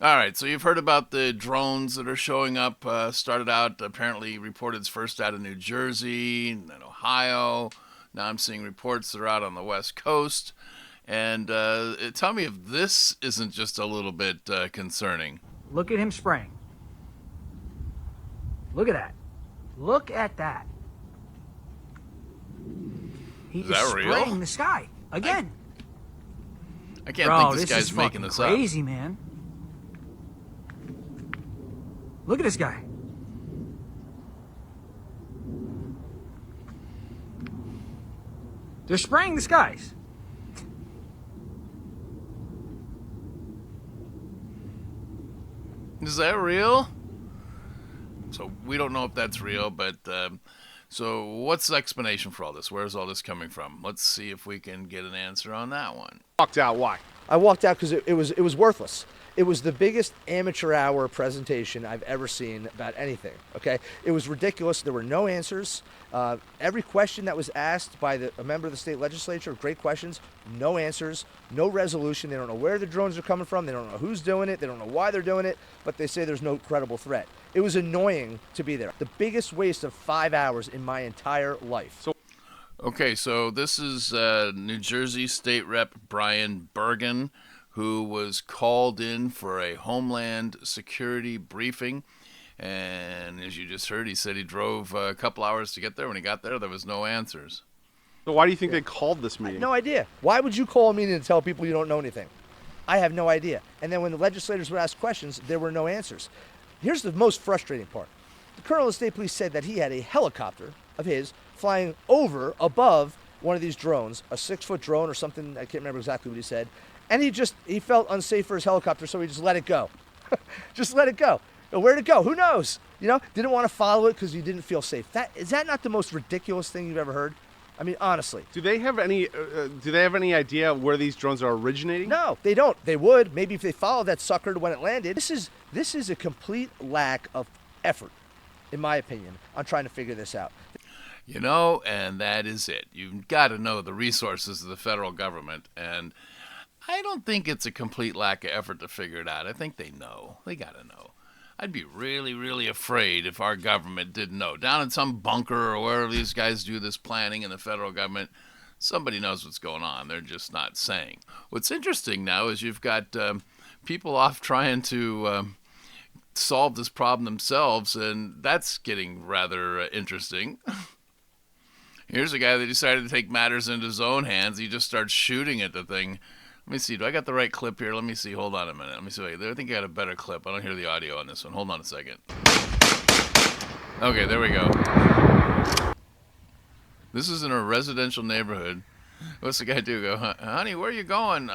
All right, so you've heard about the drones that are showing up. Started out apparently reported first out of New Jersey, and then Ohio. Now I'm seeing reports that are out on the West Coast. And tell me if this isn't just a little bit concerning. Look at him spraying. Look at that. Look at that. He Is is that spraying real? the sky again. I can't Bro, think this guy's is making fucking this crazy, man. Look at this guy. They're spraying the skies. up. Is that real? So we don't know if that's real, but so what's the explanation for all this? Where's all this coming from? Let's see if we can get an answer on that one. Walked out. Why? I walked out because it was worthless. It was the biggest amateur hour presentation I've ever seen about anything. Okay, it was ridiculous. There were no answers. Every question that was asked by a member of the state legislature, great questions, no answers, no resolution. They don't know where the drones are coming from. They don't know who's doing it. They don't know why they're doing it. But they say there's no credible threat. It was annoying to be there. The biggest waste of 5 hours in my entire life. Okay, so this is New Jersey State Rep Brian Bergen, who was called in for a Homeland Security briefing. And as you just heard, he said he drove a couple hours to get there. When he got there was no answers. So why do you think they called this meeting? No idea. Why would you call a meeting to tell people you don't know anything? I have no idea. And then when the legislators would ask questions, there were no answers. Here's the most frustrating part. The colonel of the state police said that he had a helicopter of his flying above one of these drones, a 6-foot drone or something. I can't remember exactly what he said. And he felt unsafe for his helicopter, so he just let it go. Just let it go. Where'd it go? Who knows? Didn't want to follow it because he didn't feel safe. Is that not the most ridiculous thing you've ever heard? I mean, honestly. Do they have any idea where these drones are originating? No, they don't. They would. Maybe if they followed that sucker to when it landed. This is a complete lack of effort, in my opinion, on trying to figure this out. And that is it. You've got to know the resources of the federal government. And I don't think it's a complete lack of effort to figure it out. I think they know. They got to know. I'd be really, really afraid if our government didn't know. Down in some bunker or wherever these guys do this planning in the federal government, somebody knows what's going on. They're just not saying. What's interesting now is you've got people off trying to solve this problem themselves, and that's getting rather interesting. Here's a guy that decided to take matters into his own hands. He just starts shooting at the thing. Let me see. Do I got the right clip here? Let me see. Hold on a minute. Let me see. I think I got a better clip. I don't hear the audio on this one. Hold on a second. Okay, there we go. This is in a residential neighborhood. What's the guy do? Go, honey, where are you going?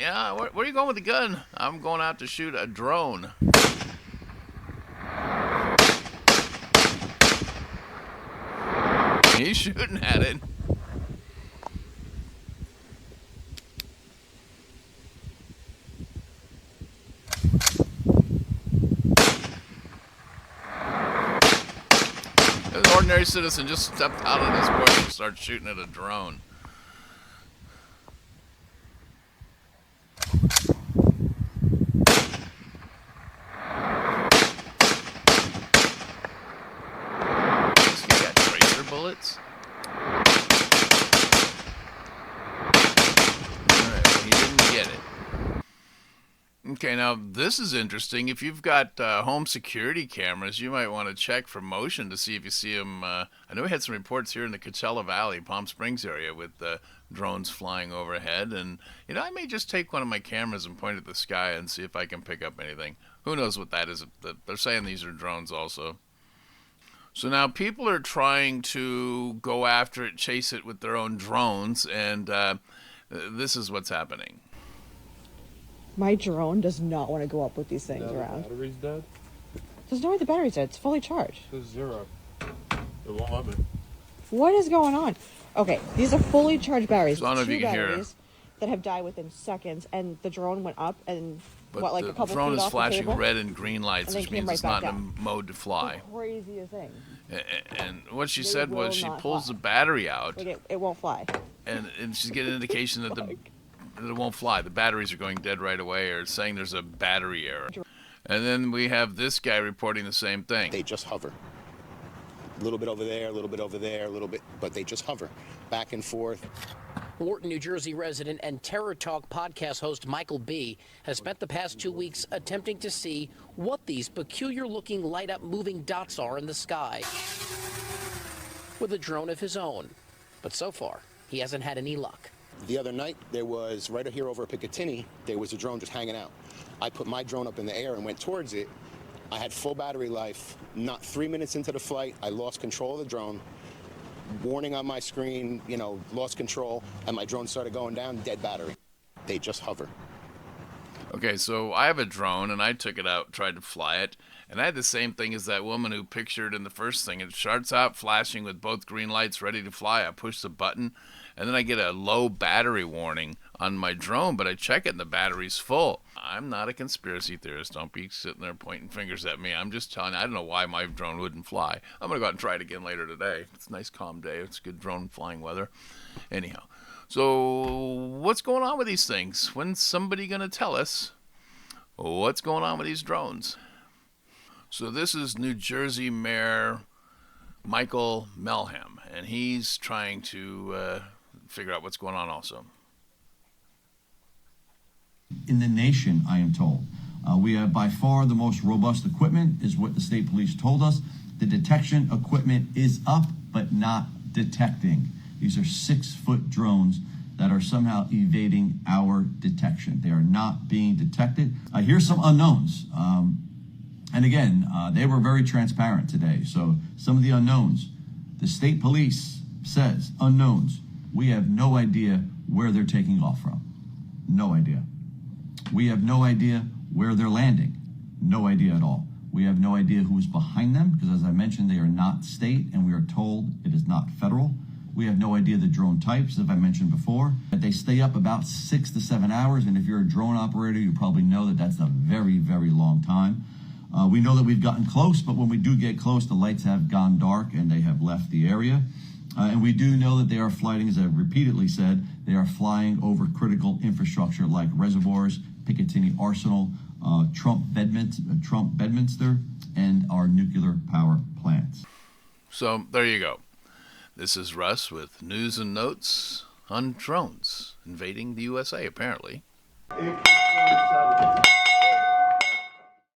Yeah, where are you going with the gun? I'm going out to shoot a drone. He's shooting at it. An ordinary citizen just stepped out of this bush and started shooting at a drone. This guy got tracer bullets. Alright, well, he didn't get it. Okay, now this is interesting. If you've got home security cameras, you might want to check for motion to see if you see them. I know we had some reports here in the Coachella Valley, Palm Springs area, with drones flying overhead. And, I may just take one of my cameras and point at the sky and see if I can pick up anything. Who knows what that is? They're saying these are drones also. So now people are trying to go after it, chase it with their own drones, and this is what's happening. My drone does not want to go up with these things around. The battery's dead? There's no way the battery's dead. It's fully charged. It's 0. It won't let me. What is going on? Okay, these are fully charged batteries. So I don't know if Two you can hear batteries that have died within seconds, and the drone went up and But a the couple drone feet is off the flashing table, red and green lights, and then which came means right it's not back in a mode to fly. The craziest thing. And what she They said will was she not pulls fly. the battery out, Like it won't fly. and she's getting an indication that that it won't fly. The batteries are going dead right away, or saying there's a battery error. And then we have this guy reporting the same thing. They just hover. A little bit over there, a little bit over there, a little bit, but they just hover back and forth. Wharton, New Jersey resident and Terror Talk podcast host Michael B. has spent the past 2 weeks attempting to see what these peculiar-looking light-up moving dots are in the sky with a drone of his own. But so far, he hasn't had any luck. The other night, there was, right here over Picatinny, there was a drone just hanging out. I put my drone up in the air and went towards it. I had full battery life. Not 3 minutes into the flight, I lost control of the drone. Warning on my screen, lost control, and my drone started going down, dead battery. They just hover. Okay, so I have a drone, and I took it out, tried to fly it, and I had the same thing as that woman who pictured in the first thing. It starts out flashing with both green lights ready to fly. I push the button, and then I get a low battery warning on my drone, but I check it, and the battery's full. I'm not a conspiracy theorist. Don't be sitting there pointing fingers at me. I'm just telling you, I don't know why my drone wouldn't fly. I'm going to go out and try it again later today. It's a nice, calm day. It's good drone flying weather. Anyhow, so what's going on with these things? When's somebody going to tell us what's going on with these drones? So this is New Jersey Mayor Michael Melham, and he's trying to figure out what's going on also. In the nation, I am told. We have by far the most robust equipment, is what the state police told us. The detection equipment is up, but not detecting. These are 6-foot drones that are somehow evading our detection. They are not being detected. Here's some unknowns. And again, they were very transparent today. So some of the unknowns, the state police says, unknowns. We have no idea where they're taking off from. No idea. We have no idea where they're landing. No idea at all. We have no idea who's behind them because, as I mentioned, they are not state, and we are told it is not federal. We have no idea the drone types, as I mentioned before. They stay up about 6 to 7 hours, and if you're a drone operator, you probably know that that's a very, very long time. We know that we've gotten close, but when we do get close, the lights have gone dark and they have left the area. And we do know that they are flying, as I've repeatedly said, they are flying over critical infrastructure like reservoirs, Picatinny Arsenal, Trump Bedminster, and our nuclear power plants. So there you go. This is Russ with news and notes on drones invading the USA, apparently. 8.7.